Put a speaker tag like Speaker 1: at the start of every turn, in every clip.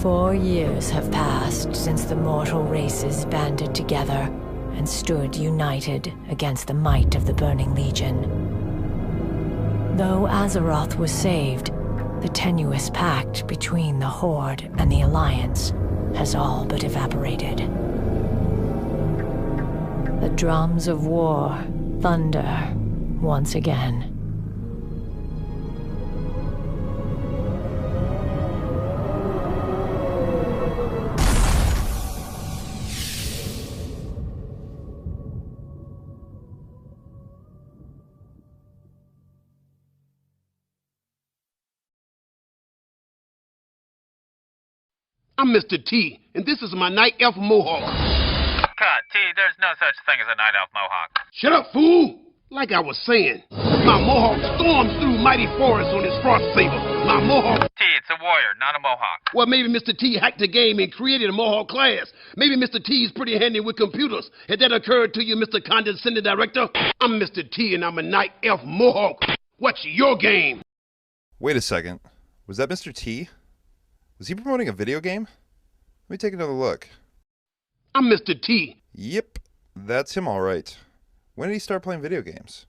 Speaker 1: 4 years have passed since the mortal races banded together and stood united against the might of the Burning Legion. Though Azeroth was saved, the tenuous pact between the Horde and the Alliance has all but evaporated. The drums of war thunder once again.
Speaker 2: I'm Mr. T, and this is my night elf mohawk.
Speaker 3: God, T, there's no such thing as a night elf mohawk.
Speaker 2: Shut up, fool! Like I was saying, my mohawk storms through mighty forests on his frost saber. My mohawk...
Speaker 3: T, it's a warrior, not a mohawk.
Speaker 2: Well, maybe Mr. T hacked the game and created a mohawk class. Maybe Mr. T's pretty handy with computers. Had that occurred to you, Mr. Condescending Director? I'm Mr. T, and I'm a night elf mohawk. What's your game?
Speaker 4: Wait a second. Was that Mr. T? Was he promoting a video game? Let me take another look.
Speaker 2: I'm Mr. T.
Speaker 4: Yep, that's him all right. When did he start playing video games?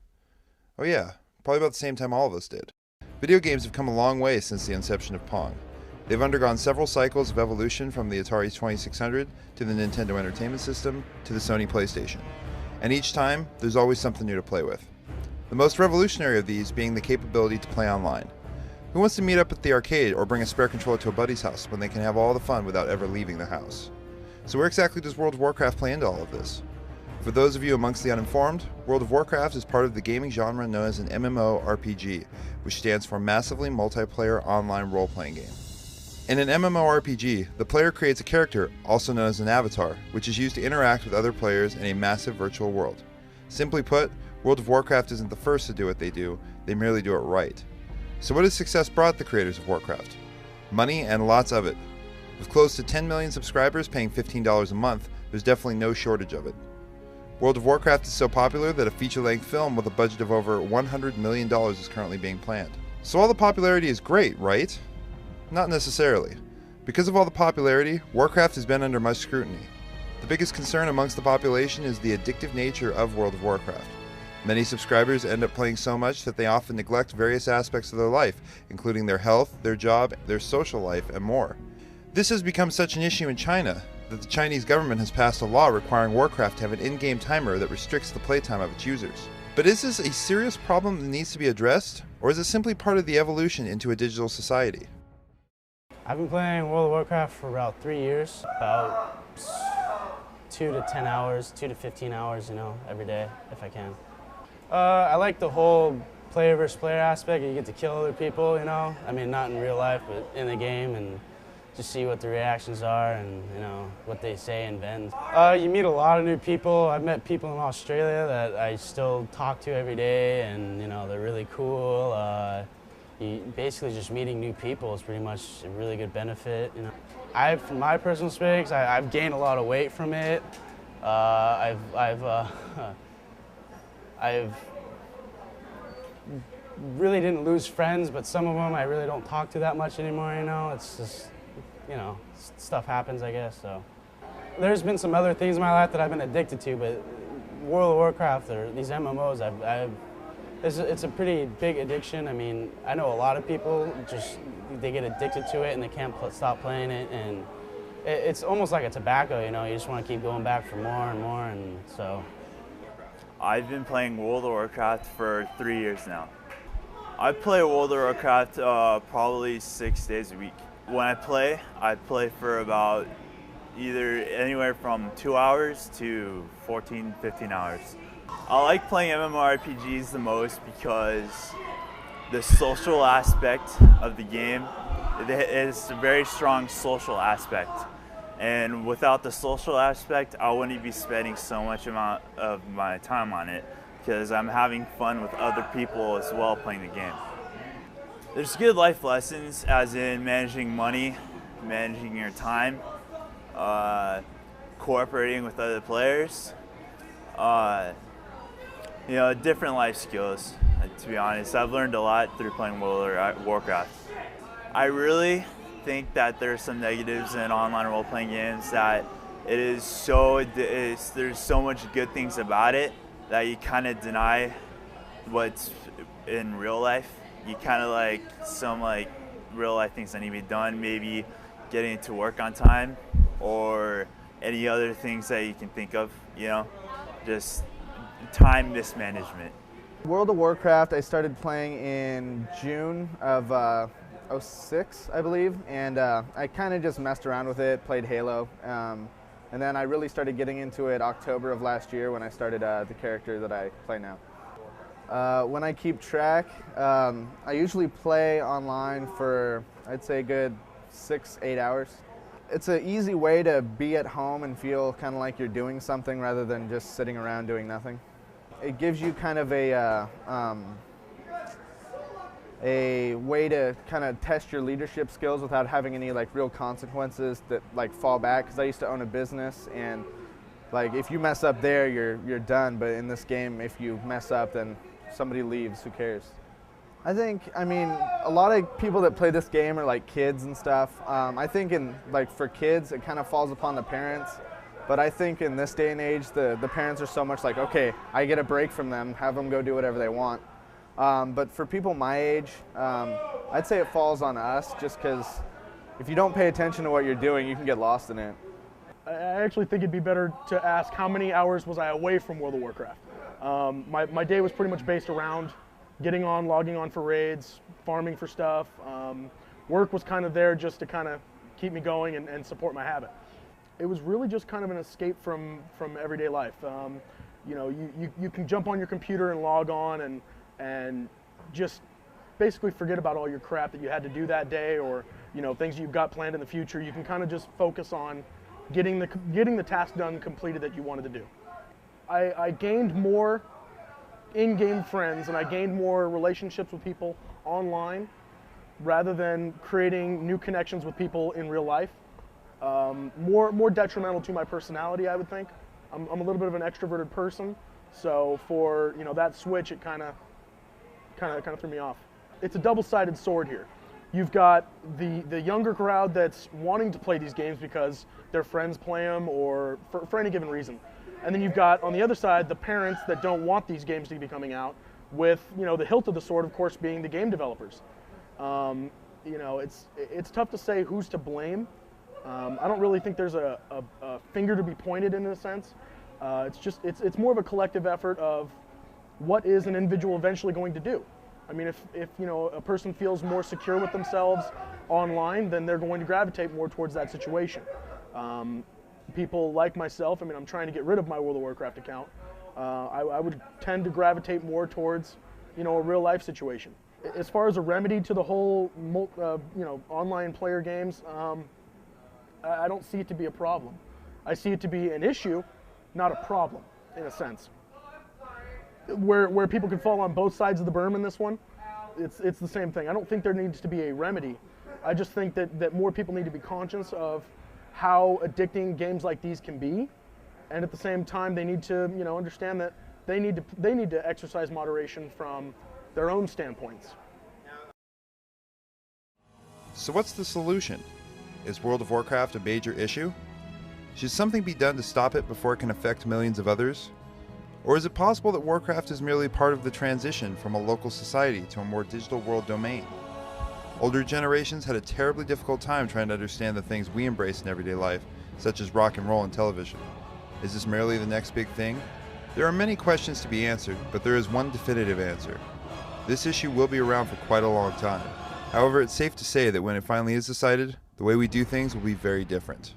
Speaker 4: Oh yeah, probably about the same time all of us did. Video games have come a long way since the inception of Pong. They've undergone several cycles of evolution from the Atari 2600 to the Nintendo Entertainment System to the Sony PlayStation. And each time, there's always something new to play with. The most revolutionary of these being the capability to play online. Who wants to meet up at the arcade or bring a spare controller to a buddy's house when they can have all the fun without ever leaving the house? So where exactly does World of Warcraft play into all of this? For those of you amongst the uninformed, World of Warcraft is part of the gaming genre known as an MMORPG, which stands for Massively Multiplayer Online Role-Playing Game. In an MMORPG, the player creates a character, also known as an avatar, which is used to interact with other players in a massive virtual world. Simply put, World of Warcraft isn't the first to do what they do, they merely do it right. So what has success brought the creators of Warcraft? Money, and lots of it. With close to 10 million subscribers paying $15 a month, there's definitely no shortage of it. World of Warcraft is so popular that a feature-length film with a budget of over $100 million is currently being planned. So all the popularity is great, right? Not necessarily. Because of all the popularity, Warcraft has been under much scrutiny. The biggest concern amongst the population is the addictive nature of World of Warcraft. Many subscribers end up playing so much that they often neglect various aspects of their life, including their health, their job, their social life, and more. This has become such an issue in China that the Chinese government has passed a law requiring Warcraft to have an in-game timer that restricts the playtime of its users. But is this a serious problem that needs to be addressed, or is it simply part of the evolution into a digital society?
Speaker 5: I've been playing World of Warcraft for about 3 years, about 2 to 10 hours, 2 to 15 hours, every day if I can. I like the whole player versus player aspect. You get to kill other people, I mean, not in real life, but in the game, and just see what the reactions are and, what they say and bend. You meet a lot of new people. I've met people in Australia that I still talk to every day, and, they're really cool. Basically just meeting new people is pretty much a really good benefit, From my personal experience, I've gained a lot of weight from it. I've really didn't lose friends, but some of them I really don't talk to that much anymore, It's just, stuff happens, I guess, so. There's been some other things in my life that I've been addicted to, but World of Warcraft or these MMOs, it's a pretty big addiction. I mean, I know a lot of people they get addicted to it and they can't stop playing it, and it's almost like a tobacco, you just want to keep going back for more and more, and so.
Speaker 6: I've been playing World of Warcraft for 3 years now. I play World of Warcraft probably 6 days a week. When I play for about either anywhere from 2 hours to 14, 15 hours. I like playing MMORPGs the most because the social aspect of the game, it is a very strong social aspect. And without the social aspect, I wouldn't be spending so much amount of my time on it because I'm having fun with other people as well playing the game. There's good life lessons as in managing money, managing your time, cooperating with other players, different life skills, to be honest. I've learned a lot through playing World of Warcraft. I really think that there's some negatives in online role-playing games, that there's so much good things about it that you kind of deny what's in real life. You kind of like some real life things that need to be done, maybe getting to work on time or any other things that you can think of, you know, just time mismanagement.
Speaker 7: World of Warcraft I started playing in June of '06, I believe, and I kind of just messed around with it, played Halo, and then I really started getting into it October of last year when I started the character that I play now. When I keep track, I usually play online for, I'd say, a good 6-8 hours. It's an easy way to be at home and feel kind of like you're doing something rather than just sitting around doing nothing. It gives you kind of a way to kind of test your leadership skills without having any real consequences that fall back. Because I used to own a business, and if you mess up there, you're done. But in this game, if you mess up, then somebody leaves. Who cares? I mean, a lot of people that play this game are kids and stuff. I think for kids, it kind of falls upon the parents. But I think in this day and age, the parents are so much okay, I get a break from them, have them go do whatever they want. But for people my age, I'd say it falls on us, just because if you don't pay attention to what you're doing, you can get lost in it.
Speaker 8: I actually think it'd be better to ask how many hours was I away from World of Warcraft. My day was pretty much based around getting on, logging on for raids, farming for stuff. Work was kind of there just to kind of keep me going and support my habit. It was really just kind of an escape from everyday life. You know, you can jump on your computer and log on and just basically forget about all your crap that you had to do that day, or things you've got planned in the future. You can kind of just focus on getting the task done, completed, that you wanted to do. I gained more in-game friends, and I gained more relationships with people online rather than creating new connections with people in real life. More detrimental to my personality, I would think. I'm a little bit of an extroverted person, so for that switch, it kind of threw me off. It's a double-sided sword here. You've got the younger crowd that's wanting to play these games because their friends play them, or for any given reason. And then you've got, on the other side, the parents that don't want these games to be coming out, with the hilt of the sword, of course, being the game developers. It's tough to say who's to blame. I don't really think there's a finger to be pointed in a sense. It's more of a collective effort of what is an individual eventually going to do. I mean, if a person feels more secure with themselves online, then they're going to gravitate more towards that situation. People like myself, I mean, I'm trying to get rid of my World of Warcraft account. I would tend to gravitate more towards, a real life situation. As far as a remedy to the whole, online player games, I don't see it to be a problem. I see it to be an issue, not a problem, in a sense. Where people can fall on both sides of the berm in this one, it's the same thing. I don't think there needs to be a remedy. I just think that more people need to be conscious of how addicting games like these can be, and at the same time they need to understand that they need to exercise moderation from their own standpoints.
Speaker 4: So what's the solution? Is World of Warcraft a major issue? Should something be done to stop it before it can affect millions of others? Or is it possible that Warcraft is merely part of the transition from a local society to a more digital world domain? Older generations had a terribly difficult time trying to understand the things we embrace in everyday life, such as rock and roll and television. Is this merely the next big thing? There are many questions to be answered, but there is one definitive answer. This issue will be around for quite a long time. However, it's safe to say that when it finally is decided, the way we do things will be very different.